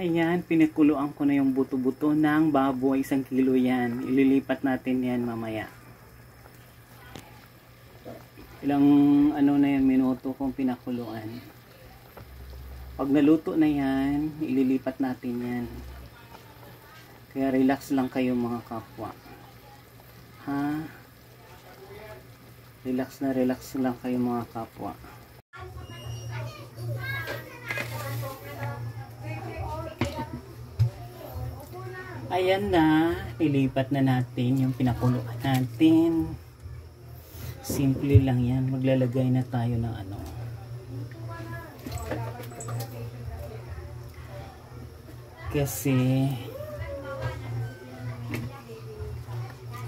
Ayan, pinakuluan ko na yung buto-buto ng baboy. 1 kilo yan. Ililipat natin yan mamaya. Ilang na yan, minuto kong pinakuluan. Pag naluto na yan, ililipat natin yan. Kaya relax lang kayo mga kapwa. Ha? Relax lang kayo mga kapwa. Ayan na, nilipat na natin yung pinakuluan natin. Simple lang yan. Maglalagay na tayo ng kasi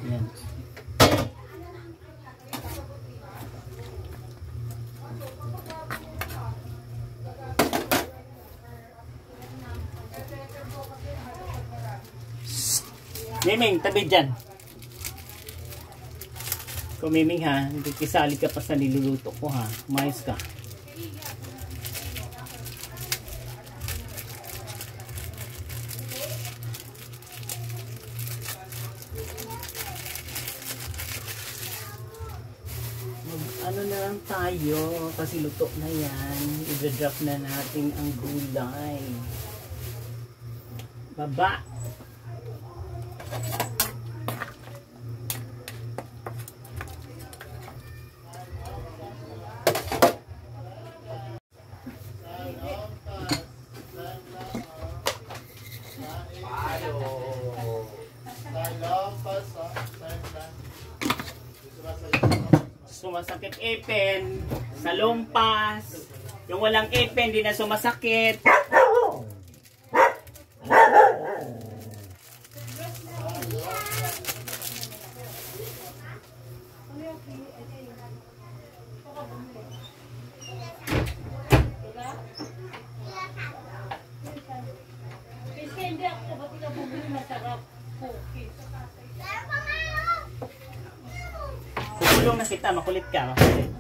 yan. Miming, tabi dyan. Kung Miming ha, hindi kisali ka pa sa niluluto ko ha. Umayos ka. Ano na lang tayo kasi luto na yan. I-drop na natin ang gulay. Baba. Sumasakit ipin sa lumpas. Yung walang ipin, di na sumasakit. Kukulong na kita, makulit ka. Makulit.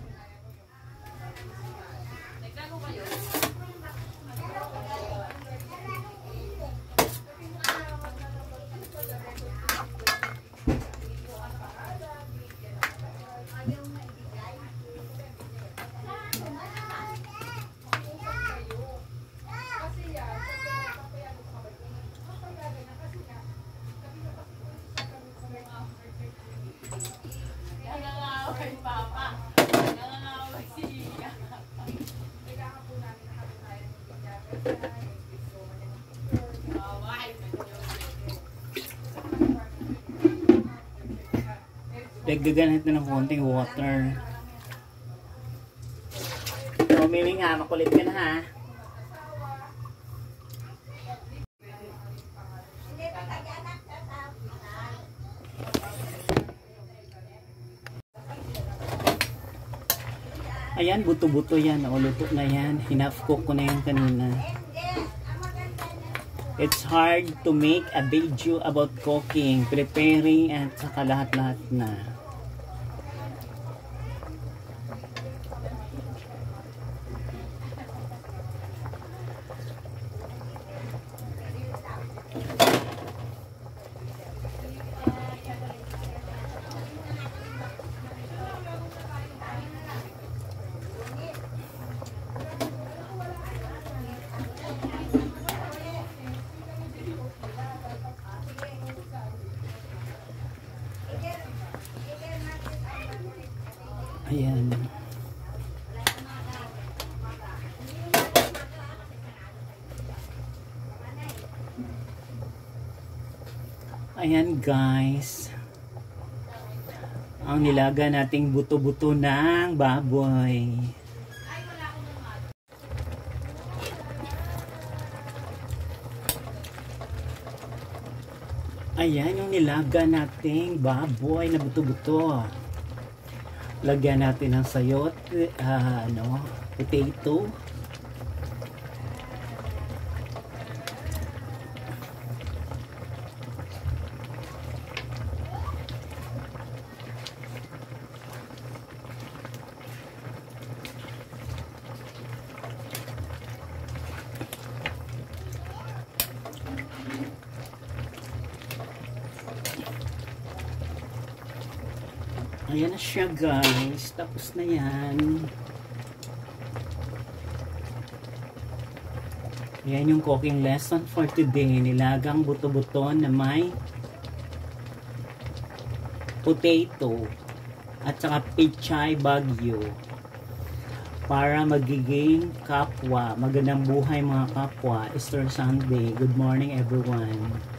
Dagdagan natin ng konting water. So, Miming ha, makulit ka na ha. Ayan, buto-buto yan. O, luto na yan. Hinaf-cook ko na yan kanina. It's hard to make a video about cooking, preparing, at saka lahat-lahat na. Ayan. Ayan guys. Ang nilaga nating buto-buto ng baboy. Ayan yung nilaga nating baboy na buto-buto. Lagyan natin ng sayot, potato. Ayan na siya guys. Tapos na yan. Ayan yung cooking lesson for today. Nilagang buto-buto na may potato at saka pechay bagyo para magiging kapwa. Magandang buhay mga kapwa. Easter Sunday. Good morning everyone.